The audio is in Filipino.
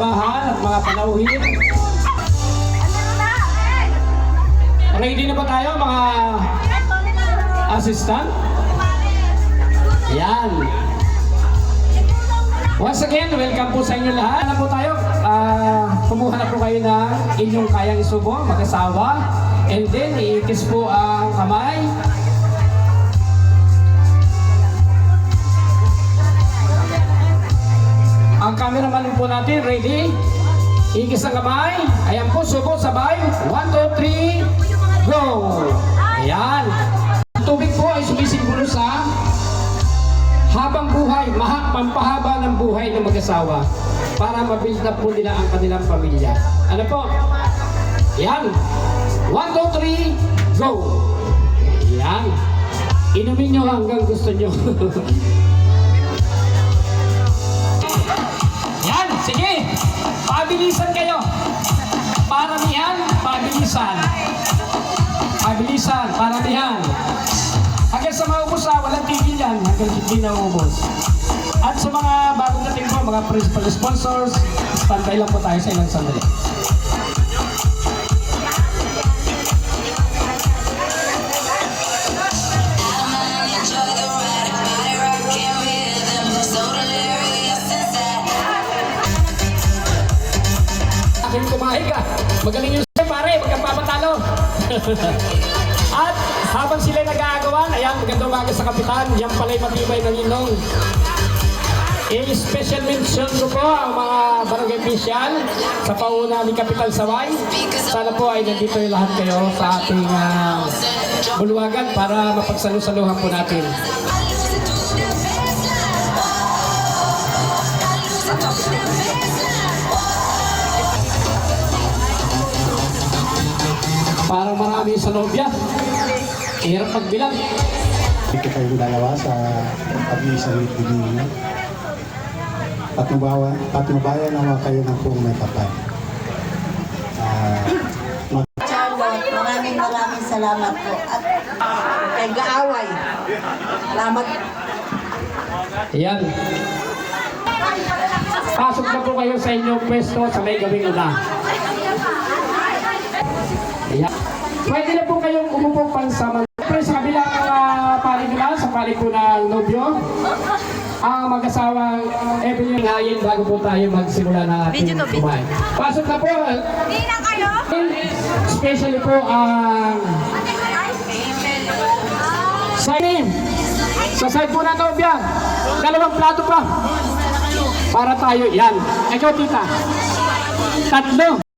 simbahan at mga panauhin. Ready na ba tayo mga assistant? Yan. Once again, welcome po sa inyo lahat. Ano po tayo? Kumuha na po kayo ng inyong kayang isubo, mag-asawa. And then, iikis po ang kamay. Ang cameraman po natin, ready? Ikis ang kamay. Ayan po, subo, sabay. 1, 2, 3, go! Ayan. Ang tubig po ay sumisimbolo sa habang buhay, pampahaba ng buhay ng mag-asawa para mabuild up po nila ang kanilang pamilya. Ano po? Ayan. 1, 2, 3, go! Ayan. Inumin nyo hanggang gusto nyo. Yan, sige. Pabilisan kayo. Paramihan, pabilisan. Pabilisan, paramihan. Hanggang sa maubos walang tigil yan. Hanggang hindi naubos. At sa mga bagong dating po, mga principal sponsors, standby lang po tayo sa ilang sandali. Kumain ka. Magaling yung pare, magkapapatalo. At habang sila nag-aagawan, ayan, magandang umaga sa kapitan. Yan pala'y matibay ng inong. I-special mention ko po ang mga barangay official sa pauna ni Kapitan Saway. Sana po ay nandito yung lahat kayo sa ating bulwagan para mapagsalusaluhan po natin. Parang marami sa nobya. Hirap magbilang. Ito kayong dalawa sa pag-iisang ibigin niyo. Patnubayan naman kayo ng kung may kapal. Charlotte, maraming salamat po. At kay Gaaway, salamat. Ayan. Pasok na po kayo sa inyong pwesto sa may gawing una. Ayan. Pwede na po kayong umupong pansama. Pero sa kabilang palig nila, sa palig po ng nobyo, ang mag-asawang Evelyn Hayin bago po tayo magsimula na ating kumain. Pasok na po. Hindi na kayo? Especially po ang side sa side po na nobya. Dalawang plato pa. Para tayo. Yan. Ikaw tita. Tatlo.